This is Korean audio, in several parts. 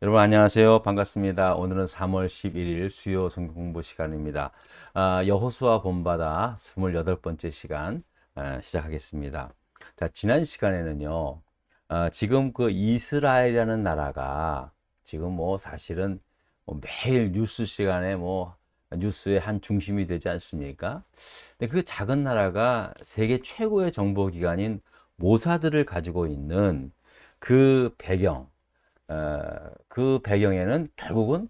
여러분 안녕하세요. 반갑습니다. 오늘은 3월 11일 수요 성경 공부 시간입니다. 여호수아 본받아 28번째 시간 시작하겠습니다. 자, 지난 시간에는요. 지금 그 이스라엘이라는 나라가 지금 뭐 사실은 뭐 매일 뉴스 시간에 뭐 뉴스의 한 중심이 되지 않습니까? 근데 그 작은 나라가 세계 최고의 정보기관인 모사드를 가지고 있는 그 배경, 그 배경에는 결국은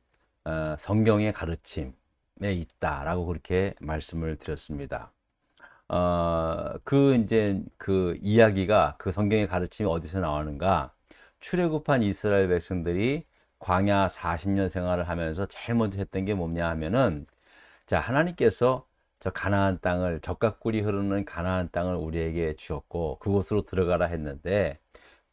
성경의 가르침에 있다라고 그렇게 말씀을 드렸습니다. 이제 그 이야기가 그 성경의 가르침이 어디서 나오는가? 출애굽한 이스라엘 백성들이 광야 40년 생활을 하면서 제일 먼저 했던 게 뭐냐 하면은 자, 하나님께서 저 가나안 땅을 젖과 꿀이 흐르는 가나안 땅을 우리에게 주었고 그곳으로 들어가라 했는데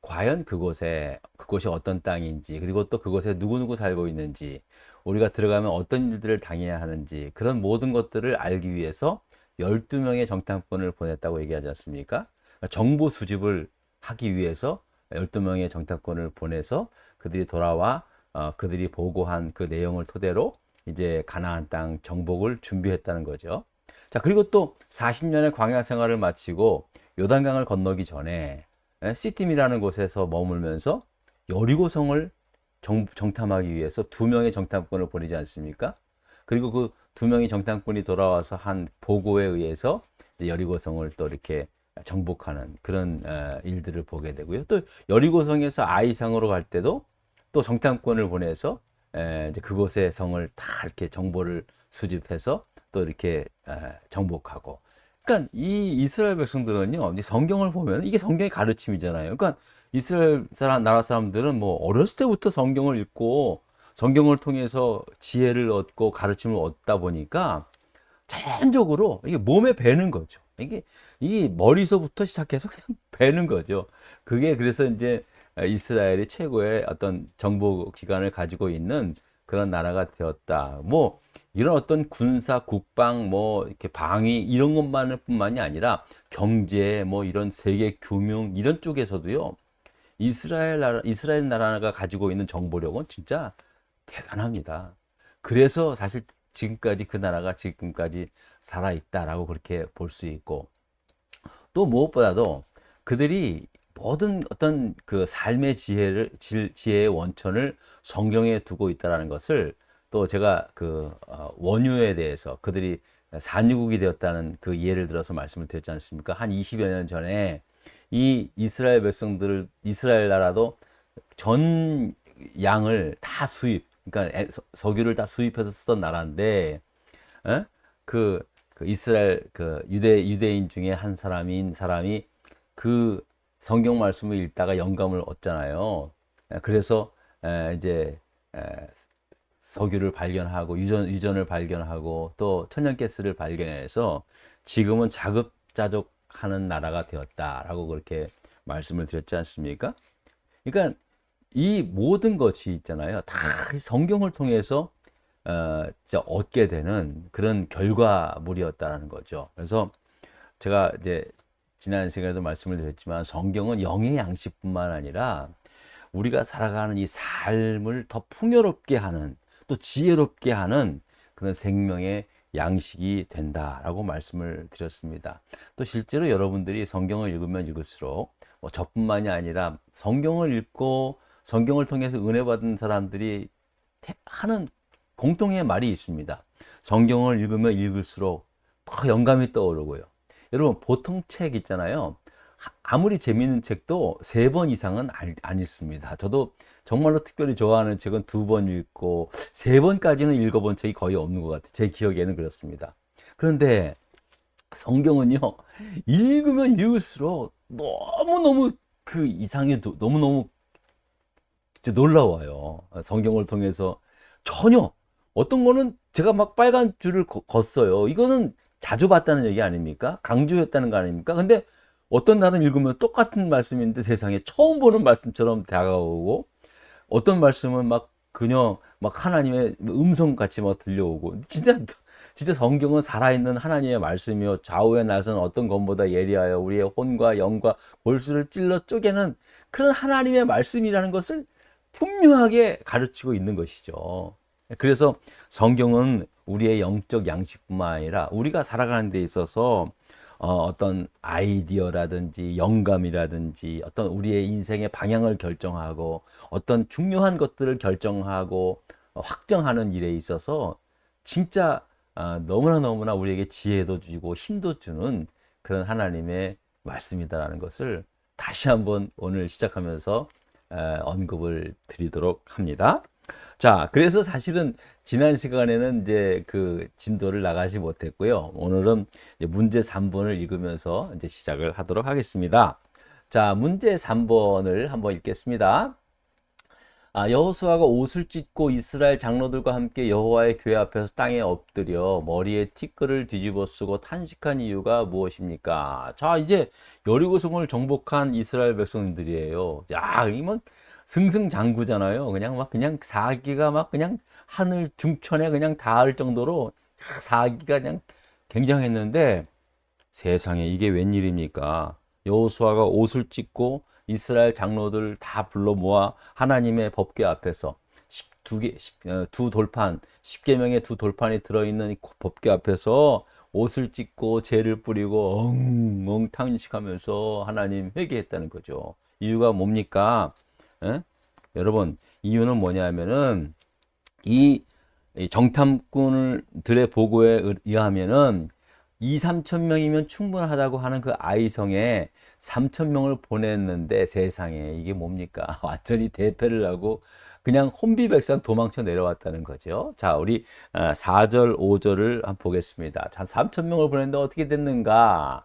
과연 그곳이 어떤 땅인지, 그리고 또 그곳에 누구누구 살고 있는지, 우리가 들어가면 어떤 일들을 당해야 하는지, 그런 모든 것들을 알기 위해서 12명의 정탐꾼을 보냈다고 얘기하지 않습니까? 그러니까 정보 수집을 하기 위해서 12명의 정탐꾼을 보내서 그들이 돌아와 그들이 보고한 그 내용을 토대로 이제 가나안 땅 정복을 준비했다는 거죠. 자, 그리고 또 40년의 광야 생활을 마치고 요단강을 건너기 전에 시팀이라는 곳에서 머물면서 여리고성을 정탐하기 위해서 2명의 정탐꾼을 보내지 않습니까? 그리고 그 2명의 정탐꾼이 돌아와서 한 보고에 의해서 여리고성을 또 이렇게 정복하는 그런 일들을 보게 되고요. 또 여리고성에서 아이상으로 갈 때도 또 정탐꾼을 보내서 이제 그곳의 성을 다 이렇게 정보를 수집해서 또 이렇게 정복하고. 그러니까 이 이스라엘 백성들은요, 이 성경을 보면 이게 성경의 가르침이잖아요. 그러니까 이스라엘 나라 사람들은 뭐 어렸을 때부터 성경을 읽고 성경을 통해서 지혜를 얻고 가르침을 얻다 보니까 자연적으로 이게 몸에 배는 거죠. 이게 머리서부터 시작해서 그냥 배는 거죠. 그게 그래서 이제 이스라엘이 최고의 어떤 정보 기관을 가지고 있는 그런 나라가 되었다. 뭐 이런 어떤 군사, 국방, 뭐 이렇게 방위 이런 것만뿐만이 아니라 경제, 뭐 이런 세계 금융 이런 쪽에서도요. 이스라엘 나라가 가지고 있는 정보력은 진짜 대단합니다. 그래서 사실 지금까지 그 나라가 지금까지 살아있다라고 그렇게 볼 수 있고 또 무엇보다도 그들이 모든 어떤 그 삶의 지혜의 원천을 성경에 두고 있다라는 것을 또 제가 그 원유에 대해서 그들이 산유국이 되었다는 그 예를 들어서 말씀을 드렸지 않습니까? 한 20여 년 전에 이 이스라엘 나라도 전 양을 다 그러니까 석유를 다 수입해서 쓰던 나라인데, 어? 그, 그 이스라엘 그 유대인 중에 한 사람이 그 성경 말씀을 읽다가 영감을 얻잖아요. 그래서 이제 석유를 발견하고 유전을 발견하고 또 천연가스를 발견해서 지금은 자급자족하는 나라가 되었다라고 그렇게 말씀을 드렸지 않습니까? 그러니까 이 모든 것이 있잖아요. 다 성경을 통해서 진짜 얻게 되는 그런 결과물이었다는 거죠. 그래서 제가 이제 지난 시간에도 말씀을 드렸지만 성경은 영의 양식뿐만 아니라 우리가 살아가는 이 삶을 더 풍요롭게 하는 또 지혜롭게 하는 그런 생명의 양식이 된다라고 말씀을 드렸습니다. 또 실제로 여러분들이 성경을 읽으면 읽을수록 뭐 저뿐만이 아니라 성경을 읽고 성경을 통해서 은혜 받은 사람들이 하는 공통의 말이 있습니다. 성경을 읽으면 읽을수록 더 영감이 떠오르고요. 여러분 보통 책 있잖아요. 아무리 재밌는 책도 3번 이상은 안 읽습니다. 저도 정말로 특별히 좋아하는 책은 2번 읽고 3번까지는 읽어본 책이 거의 없는 것 같아요. 제 기억에는 그렇습니다. 그런데 성경은요, 읽으면 읽을수록 너무너무 그 이상이 너무너무 진짜 놀라워요. 성경을 통해서 전혀 어떤 거는 제가 막 빨간 줄을 걷어요. 이거는 자주 봤다는 얘기 아닙니까? 강조했다는 거 아닙니까? 근데 어떤 날은 읽으면 똑같은 말씀인데 세상에 처음 보는 말씀처럼 다가오고 어떤 말씀은 막 그냥 막 하나님의 음성 같이 막 들려오고 진짜 성경은 살아있는 하나님의 말씀이요 좌우의 날선 어떤 검보다 예리하여 우리의 혼과 영과 골수를 찔러 쪼개는 그런 하나님의 말씀이라는 것을 분명하게 가르치고 있는 것이죠. 그래서 성경은 우리의 영적 양식뿐만 아니라 우리가 살아가는 데 있어서 어떤 아이디어라든지 영감이라든지 어떤 우리의 인생의 방향을 결정하고 어떤 중요한 것들을 결정하고 확정하는 일에 있어서 진짜 너무나 우리에게 지혜도 주고 힘도 주는 그런 하나님의 말씀이다라는 것을 다시 한번 오늘 시작하면서 언급을 드리도록 합니다. 자, 그래서 사실은 지난 시간에는 이제 그 진도를 나가지 못했고요. 오늘은 이제 문제 3번을 읽으면서 이제 시작을 하도록 하겠습니다. 자, 문제 3번을 한번 읽겠습니다. 여호수아가 옷을 찢고 이스라엘 장로들과 함께 여호와의 교회 앞에서 땅에 엎드려 머리에 티끌을 뒤집어 쓰고 탄식한 이유가 무엇입니까? 자, 이제 여리고성을 정복한 이스라엘 백성들이에요. 야, 이뭐 승승장구잖아요. 그냥 막 그냥 사기가 막 그냥 하늘 중천에 그냥 닿을 정도로 사기가 그냥 굉장했는데 세상에 이게 웬일입니까? 여호수아가 옷을 찢고 이스라엘 장로들 다 불러 모아 하나님의 법궤 앞에서 두 돌판, 10계명의 두 돌판이 들어있는 법궤 앞에서 옷을 찢고 재를 뿌리고 엉엉 탄식하면서 하나님 회개했다는 거죠. 이유가 뭡니까? 에? 여러분, 이유는 뭐냐면은 이 정탐꾼들의 보고에 의하면은 2, 3천 명이면 충분하다고 하는 그 아이성에 3천 명을 보냈는데 세상에 이게 뭡니까? 완전히 대패를 하고 그냥 혼비백산 도망쳐 내려왔다는 거죠. 자, 우리 4절, 5절을 한번 보겠습니다. 자, 3천 명을 보냈는데 어떻게 됐는가?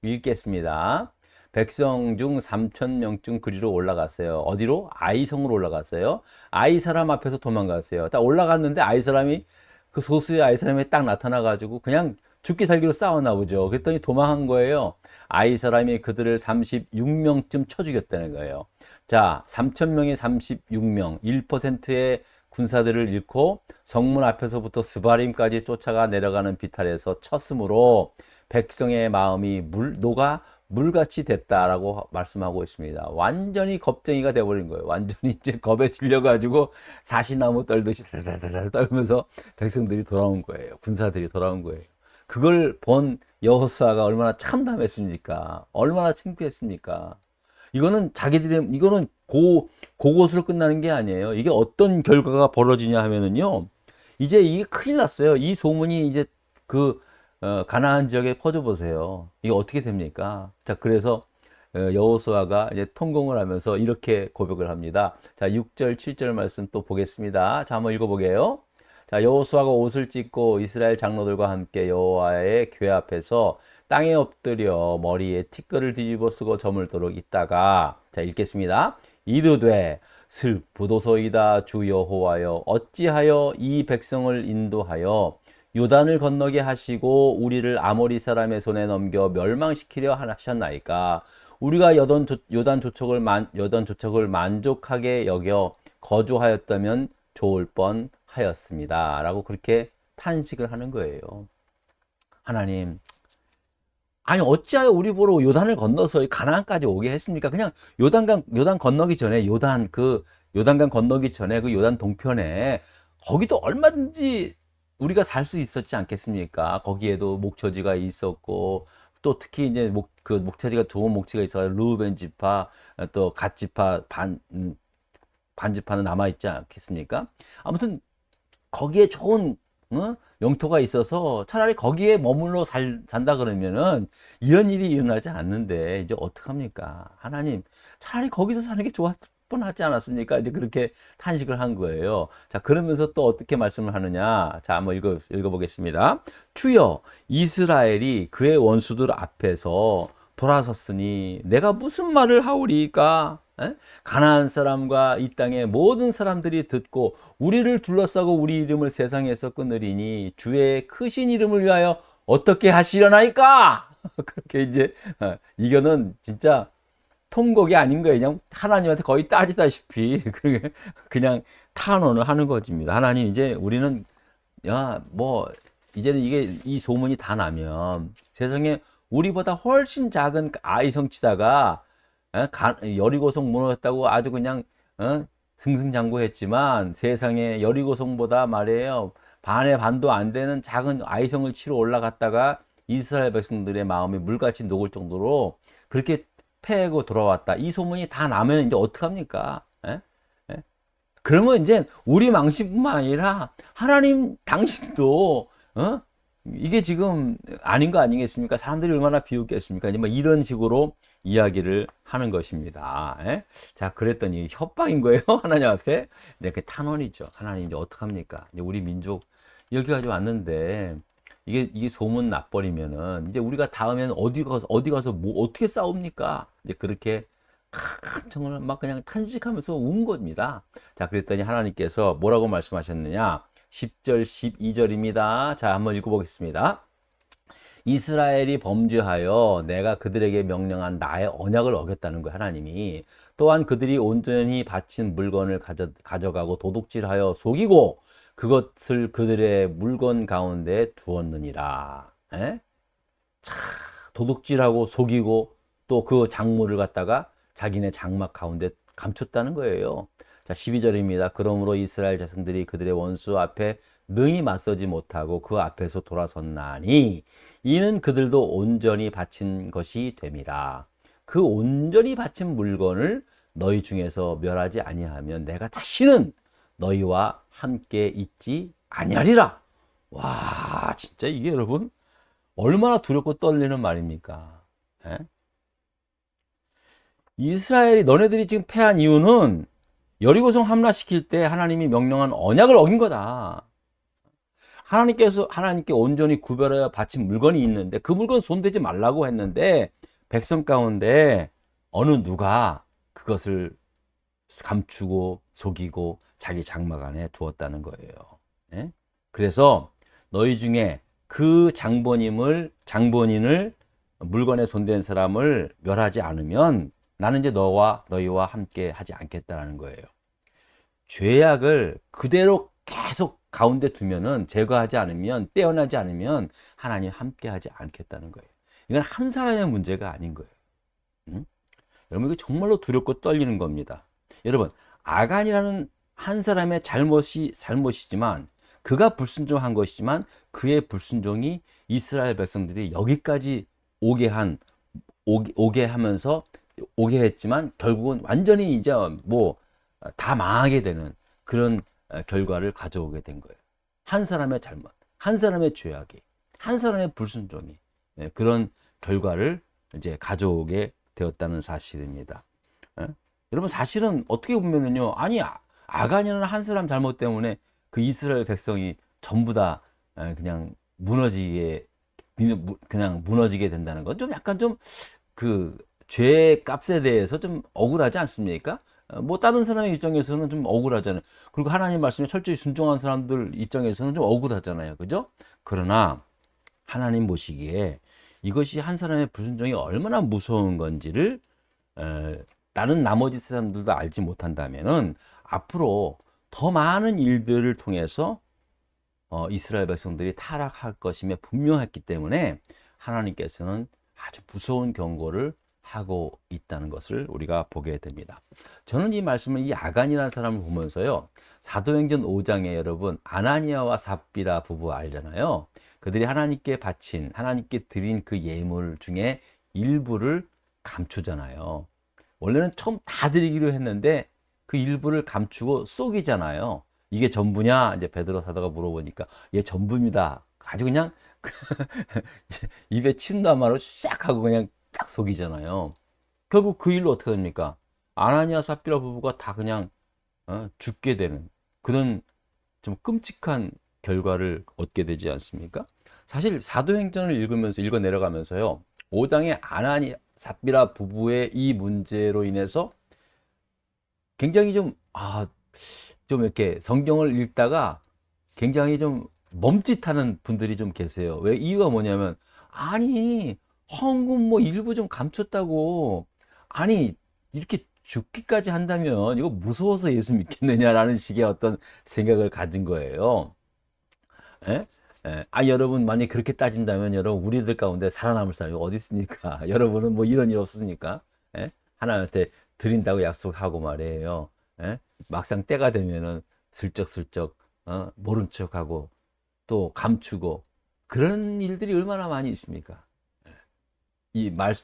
읽겠습니다. 백성 중 3천 명쯤 그리로 올라갔어요. 어디로? 아이성으로 올라갔어요. 아이 사람 앞에서 도망갔어요. 딱 올라갔는데 아이 사람이 그 소수의 아이 사람이 딱 나타나가지고 그냥 죽기 살기로 싸웠나 보죠. 그랬더니 도망한 거예요. 아이 사람이 그들을 36명쯤 쳐 죽였다는 거예요. 자, 3천 명에 36명, 1%의 군사들을 잃고 성문 앞에서부터 스바림까지 쫓아가 내려가는 비탈에서 쳤으므로 백성의 마음이 녹아 물같이 됐다라고 말씀하고 있습니다. 완전히 겁쟁이가 돼버린 거예요. 완전히 이제 겁에 질려가지고 사시나무 떨듯이 달달달 떨면서 백성들이 돌아온 거예요. 군사들이 돌아온 거예요. 그걸 본 여호수아가 얼마나 참담했습니까? 얼마나 창피했습니까? 이거는 그것으로 끝나는 게 아니에요. 이게 어떤 결과가 벌어지냐 하면은요. 이제 이게 큰일 났어요. 이 소문이 이제 그 가나안 지역에 퍼져 보세요. 이게 어떻게 됩니까? 자, 그래서 여호수아가 이제 통공을 하면서 이렇게 고백을 합니다. 자, 6절, 7절 말씀 또 보겠습니다. 자, 한번 읽어보게요. 자, 여호수아가 옷을 찢고 이스라엘 장로들과 함께 여호와의 궤 앞에서 땅에 엎드려 머리에 티끌을 뒤집어 쓰고 저물도록 있다가, 자, 읽겠습니다. 이르되 슬프도소이다 주 여호와여, 어찌하여 이 백성을 인도하여 요단을 건너게 하시고 우리를 아모리 사람의 손에 넘겨 멸망시키려 하셨나이까? 우리가 요단 조척을 만족하게 여겨 거주하였다면 좋을 뻔 하였습니다. 라고 그렇게 탄식을 하는 거예요. 하나님, 아니 어찌하여 우리 보러 요단을 건너서 가나안까지 오게 했습니까? 그냥 요단 건너기 전에 요단강 건너기 전에 그 요단 동편에 거기도 얼마든지 우리가 살 수 있었지 않겠습니까? 거기에도 목초지가 있었고 또 특히 이제 그 목초지가 좋은 목초지가 있어 르우벤 지파 또 갓 지파 반 지파는 남아 있지 않겠습니까? 아무튼 거기에 좋은 영토가 있어서 차라리 거기에 머물러 산다 그러면은 이런 일이 일어나지 않는데 이제 어떡합니까? 하나님, 차라리 거기서 사는 게 좋았을 뻔하지 않았습니까? 이제 그렇게 탄식을 한 거예요. 자, 그러면서 또 어떻게 말씀을 하느냐? 자, 한번 읽어보겠습니다. 주여, 이스라엘이 그의 원수들 앞에서 돌아섰으니 내가 무슨 말을 하오리까? 가나안 사람과 이 땅의 모든 사람들이 듣고 우리를 둘러싸고 우리 이름을 세상에서 끊으리니 주의 크신 이름을 위하여 어떻게 하시려나이까? 그렇게 이제 이거는 진짜 통곡이 아닌 거예요. 그냥 하나님한테 거의 따지다시피 그냥 탄원을 하는 것입니다. 하나님, 이제 우리는 이제는 이 소문이 다 나면 세상에 우리보다 훨씬 작은 아이 성치다가 여리고성 무너졌다고 아주 그냥 승승장구했지만 세상에 여리고성보다 말이에요. 반의 반도 안 되는 작은 아이성을 치러 올라갔다가 이스라엘 백성들의 마음이 물같이 녹을 정도로 그렇게 패하고 돌아왔다. 이 소문이 다 나면 이제 어떡합니까? 예? 예? 그러면 이제 우리 망신뿐만 아니라 하나님 당신도 이게 지금 아닌 거 아니겠습니까? 사람들이 얼마나 비웃겠습니까? 뭐 이런 식으로 이야기를 하는 것입니다. 예? 자, 그랬더니 협박인 거예요. 하나님 앞에. 네, 그 탄원이죠. 하나님 이제 어떡합니까? 이제 우리 민족 여기까지 왔는데 이게 소문 나버리면은 이제 우리가 다음에는 어디 가서 뭐 어떻게 싸웁니까? 이제 그렇게 정말 막 그냥 탄식하면서 운 겁니다. 자, 그랬더니 하나님께서 뭐라고 말씀하셨느냐? 10절, 12절입니다. 자, 한번 읽어보겠습니다. 이스라엘이 범죄하여 내가 그들에게 명령한 나의 언약을 어겼다는 거예요, 하나님이. 또한 그들이 온전히 바친 물건을 가져가고 도둑질하여 속이고 그것을 그들의 물건 가운데 두었느니라. 에? 차, 도둑질하고 속이고 또 그 작물을 갖다가 자기네 장막 가운데 감췄다는 거예요. 자, 12절입니다. 그러므로 이스라엘 자손들이 그들의 원수 앞에 능히 맞서지 못하고 그 앞에서 돌아섰나니 이는 그들도 온전히 바친 것이 됨이라. 그 온전히 바친 물건을 너희 중에서 멸하지 아니하면 내가 다시는 너희와 함께 있지 아니하리라. 와, 진짜 이게 여러분 얼마나 두렵고 떨리는 말입니까? 에? 이스라엘이 너네들이 지금 패한 이유는 여리고성 함락시킬 때 하나님이 명령한 언약을 어긴 거다. 하나님께 온전히 구별하여 바친 물건이 있는데 그 물건 손대지 말라고 했는데 백성 가운데 어느 누가 그것을 감추고 속이고 자기 장막 안에 두었다는 거예요. 예? 그래서 너희 중에 그 장본인을 물건에 손댄 사람을 멸하지 않으면 나는 이제 너희와 함께 하지 않겠다라는 거예요. 죄악을 그대로 계속 가운데 두면은 제거하지 않으면 떼어나지 않으면 하나님 함께 하지 않겠다는 거예요. 이건 한 사람의 문제가 아닌 거예요. 응? 여러분, 이거 정말로 두렵고 떨리는 겁니다. 여러분, 아간이라는 한 사람의 잘못이지만 그가 불순종한 것이지만 그의 불순종이 이스라엘 백성들이 여기까지 오게 하면서 오게 했지만 결국은 완전히 이제 뭐 다 망하게 되는 그런 결과를 가져오게 된 거예요. 한 사람의 잘못, 한 사람의 죄악이, 한 사람의 불순종이 그런 결과를 이제 가져오게 되었다는 사실입니다. 여러분, 사실은 어떻게 보면은요, 아니 아간이라는 한 사람 잘못 때문에 그 이스라엘 백성이 전부 다 그냥 무너지게 된다는 건 좀 약간 좀 그 죄의 값에 대해서 좀 억울하지 않습니까? 뭐 다른 사람의 입장에서는 좀 억울하잖아요. 그리고 하나님 말씀에 철저히 순종한 사람들 입장에서는 좀 억울하잖아요. 그죠? 그러나 하나님 보시기에 이것이 한 사람의 불순종이 얼마나 무서운 건지를 다른 나머지 사람들도 알지 못한다면은 앞으로 더 많은 일들을 통해서 이스라엘 백성들이 타락할 것임에 분명했기 때문에 하나님께서는 아주 무서운 경고를 하고 있다는 것을 우리가 보게 됩니다. 저는 이 말씀을 이 아간이라는 사람을 보면서요, 사도행전 5장에 여러분 아나니아와 삽비라 부부 알잖아요. 그들이 하나님께 드린 그 예물 중에 일부를 감추잖아요. 원래는 처음 다 드리기로 했는데 그 일부를 감추고 속이잖아요. 이게 전부냐? 이제 베드로 사도가 물어보니까 얘 전부입니다. 아주 그냥 입에 침담하로 싹 하고 그냥 딱 속이잖아요. 결국 그 일로 어떻게 됩니까? 아나니아 삽비라 부부가 다 그냥 죽게 되는 그런 좀 끔찍한 결과를 얻게 되지 않습니까? 사실 사도행전을 읽어 내려가면서요, 5장의 아나니아 삽비라 부부의 이 문제로 인해서 굉장히 좀 이렇게 성경을 읽다가 굉장히 좀 멈칫하는 분들이 좀 계세요. 왜? 이유가 뭐냐면, 아니 헌금 뭐 일부 좀 감췄다고, 아니 이렇게 죽기까지 한다면 이거 무서워서 예수 믿겠느냐라는 식의 어떤 생각을 가진 거예요. 예? 예. 여러분, 만약 그렇게 따진다면 여러분, 우리들 가운데 살아남을 사람이 어디 있습니까? 여러분은 뭐 이런 일 없습니까? 예? 하나님한테 드린다고 약속하고 말이에요. 예? 막상 때가 되면은 슬쩍슬쩍 모른 척하고 또 감추고 그런 일들이 얼마나 많이 있습니까?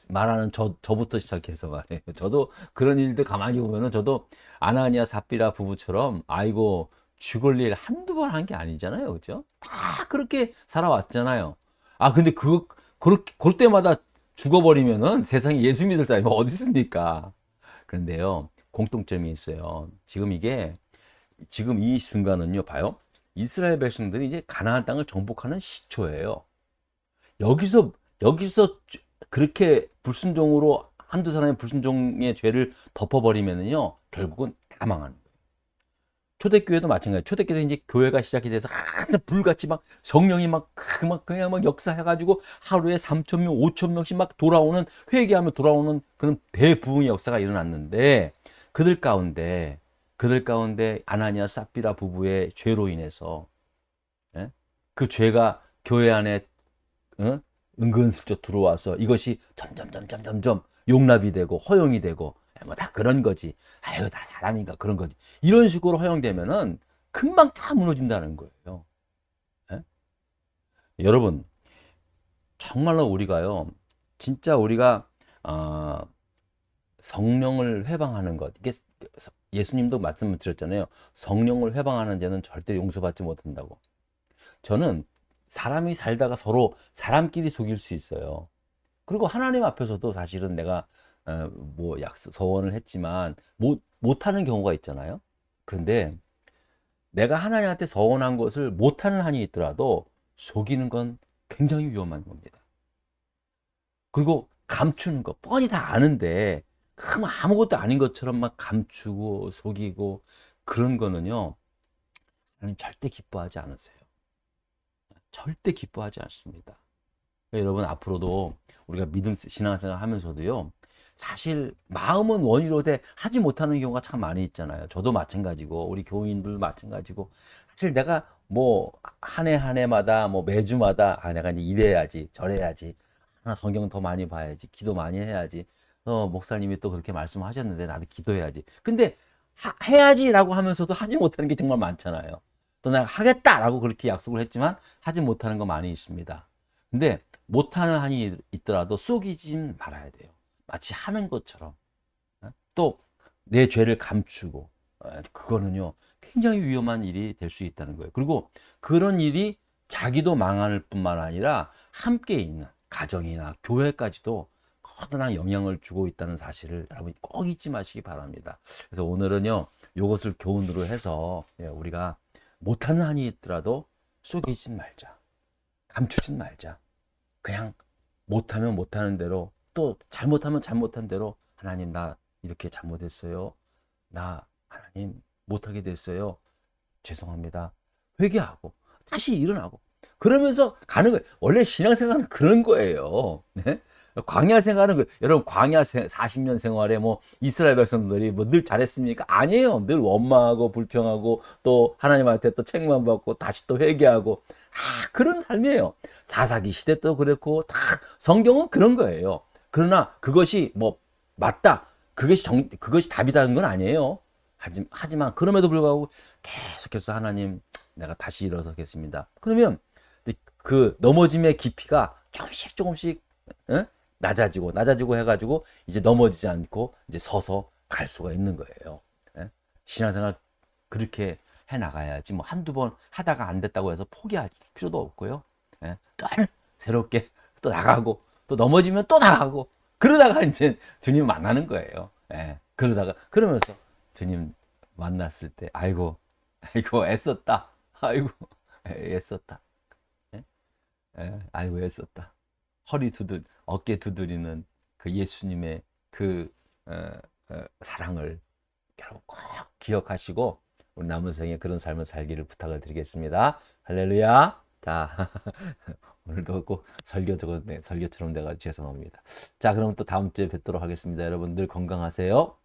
말하는 저부터 시작해서 말이에요. 저도 그런 일들 가만히 보면은 저도 아나니아 삽비라 부부처럼 아이고 죽을 일 한두 번 한 게 아니잖아요. 그죠? 다 그렇게 살아왔잖아요. 아, 근데 그렇게, 그럴 때마다 죽어버리면은 세상에 예수 믿을 사람이 어디 있습니까? 그런데요, 공통점이 있어요. 지금 이 순간은요, 봐요. 이스라엘 백성들이 이제 가나안 땅을 정복하는 시초예요. 여기서 여기서 그렇게 불순종으로 한두 사람의 불순종의 죄를 덮어버리면은요 결국은 다 망하는 거예요. 초대교회도 마찬가지. 초대교회 이제 교회가 시작이 돼서 한참 불같이 막 성령이 막 그냥 막 역사해가지고 하루에 3천 명, 5천 명씩 막 돌아오는 회개하며 돌아오는 그런 대부흥의 역사가 일어났는데 그들 가운데 아나니아 삽비라 부부의 죄로 인해서 예? 그 죄가 교회 안에 어? 은근슬쩍 들어와서 이것이 점점 용납이 되고 허용이 되고 뭐 다 그런 거지. 아유 다 사람인가 그런 거지. 이런 식으로 허용되면은 금방 다 무너진다는 거예요. 예? 여러분 정말로 우리가요 진짜 우리가 어, 성령을 회방하는 것 이게 예수님도 말씀을 드렸잖아요. 성령을 회방하는 자는 절대 용서받지 못한다고. 저는 사람이 살다가 서로 사람끼리 속일 수 있어요. 그리고 하나님 앞에서도 사실은 내가 뭐 서원을 했지만 못하는 경우가 있잖아요. 그런데 내가 하나님한테 서원한 것을 못하는 한이 있더라도 속이는 건 굉장히 위험한 겁니다. 그리고 감추는 거 뻔히 다 아는데 아무것도 아닌 것처럼 막 감추고 속이고 그런 거는요 하나님 절대 기뻐하지 않으세요. 절대 기뻐하지 않습니다. 그러니까 여러분 앞으로도 우리가 믿음 신앙생활 하면서도요 사실 마음은 원이로되 하지 못하는 경우가 참 많이 있잖아요. 저도 마찬가지고 우리 교인들도 마찬가지고 사실 내가 뭐 한 해 한 해마다 뭐 매주마다 내가 이제 이래야지 저래야지 하나 성경 더 많이 봐야지 기도 많이 해야지 목사님이 또 그렇게 말씀하셨는데 나도 기도해야지. 근데 해야지라고 하면서도 하지 못하는 게 정말 많잖아요. 또 내가 하겠다라고 그렇게 약속을 했지만 하지 못하는 거 많이 있습니다. 근데 못하는 한이 있더라도 속이진 말아야 돼요. 마치 하는 것처럼. 또 내 죄를 감추고 그거는요 굉장히 위험한 일이 될 수 있다는 거예요. 그리고 그런 일이 자기도 망할 뿐만 아니라 함께 있는 가정이나 교회까지도 커다란 영향을 주고 있다는 사실을 여러분이 꼭 잊지 마시기 바랍니다. 그래서 오늘은요 이것을 교훈으로 해서 우리가 못하는 한이 있더라도 속이진 말자, 감추진 말자. 그냥 못하면 못하는 대로 또 잘못하면 잘못한 대로 하나님 나 이렇게 잘못했어요. 나 하나님 못하게 됐어요. 죄송합니다. 회개하고 다시 일어나고 그러면서 가는 거예요. 원래 신앙생활은 그런 거예요. 네? 광야 생활은 여러분 광야 40년 생활에 뭐 이스라엘 백성들이 뭐 늘 잘했습니까? 아니에요. 늘 원망하고 불평하고 또 하나님한테 또 책임만 받고 다시 또 회개하고 그런 삶이에요. 사사기 시대 도 그렇고 다 성경은 그런 거예요. 그러나 그것이 뭐 맞다. 그것이 답이라는 건 아니에요. 하지만 그럼에도 불구하고 계속해서 하나님 내가 다시 일어서겠습니다. 그러면 그 넘어짐의 깊이가 조금씩 낮아지고 해가지고 이제 넘어지지 않고 이제 서서 갈 수가 있는 거예요. 신앙생활 그렇게 해 나가야지 뭐 한두 번 하다가 안 됐다고 해서 포기할 필요도 없고요. 또 새롭게 또 나가고 또 넘어지면 또 나가고 그러다가 이제 주님 만나는 거예요. 그러면서 주님 만났을 때 아이고 애썼다. 아이고 애썼다. 아이고 애썼다. 어깨 두드리는 그 예수님의 그 사랑을 여러분 꼭 기억하시고 우리 남은 생에 그런 삶을 살기를 부탁을 드리겠습니다. 할렐루야. 자, 오늘도 꼭 설교처럼 돼가 죄송합니다. 자, 그럼 또 다음 주에 뵙도록 하겠습니다. 여러분들 건강하세요.